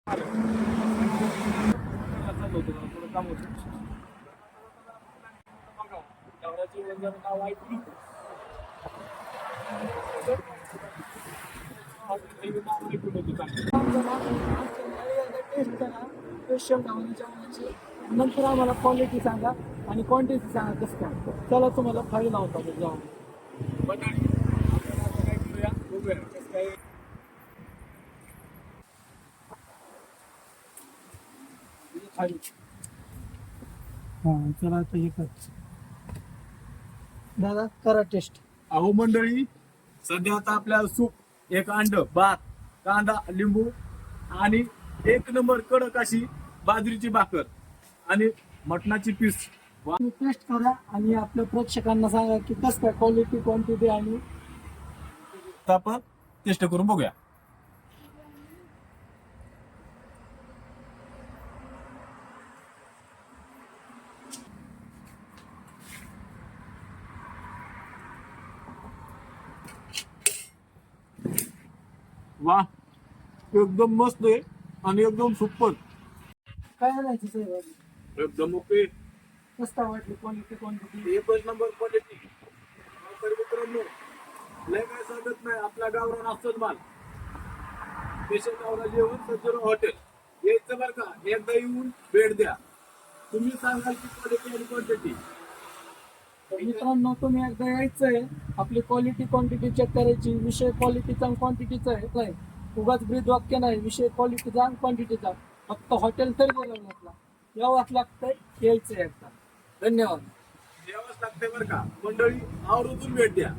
चालू होतं जरा थोडं काम होतं. नवऱ्याचं जरा नाव ऐकून होतं. नाव ऐकून होतं चांगलं. नंतर आम्हाला क्वालिटी सांगा आणि क्वांटिटी सांगा कसं काय. त्याला तुम्हाला फाईल लावता जाऊन. मंडळी आपण आता काय करूया बघूया कसं काय. हां चला आता हे कर दादा करा टेस्ट. अहो मंडळी सध्या आता आपल्याला सूप, एक अंड, भात, कांदा, लिंबू आणि एक नंबर कडक अशी बाजरीची भाकर आणि मटणाची पीस. तुम्ही टेस्ट करा आणि आपल्या प्रेक्षकांना सांगा की कसं काय क्वालिटी क्वांटिटी आणि आता आपण टेस्ट करून बघूया. वा एकदम मस्त आहे आणि एकदम सुपर. काय आणायचं साहेब. एकदम ओके. कसं काय वाटली क्वालिटी क्वांटिटी. एकच नंबर क्वालिटी. तर मित्रांनो लय काय सांगत नाही, आपल्या गावरान असतोच माल. स्पेशल गावरान जेवण सज्जन हॉटेल यायचं बरं का. एकदा येऊन भेट द्या, तुम्ही सांगाल की क्वालिटी आणि क्वांटिटी. मित्रांनो तुम्ही एकदा यायचंय, आपली क्वालिटी क्वांटिटी चेक करायची. विषय क्वालिटीचा आणि क्वांटिटीचा आहे. उगाच ब्रीद वाक्य नाही, विषय क्वालिटीचा आणि क्वांटिटीचा. फक्त हॉटेल तरी बोलावं लागला, यावंच लागतंय, यायचंय एकदा. धन्यवाद. यावंच लागतंय बरं का मंडळी, आवर्जून भेट द्या.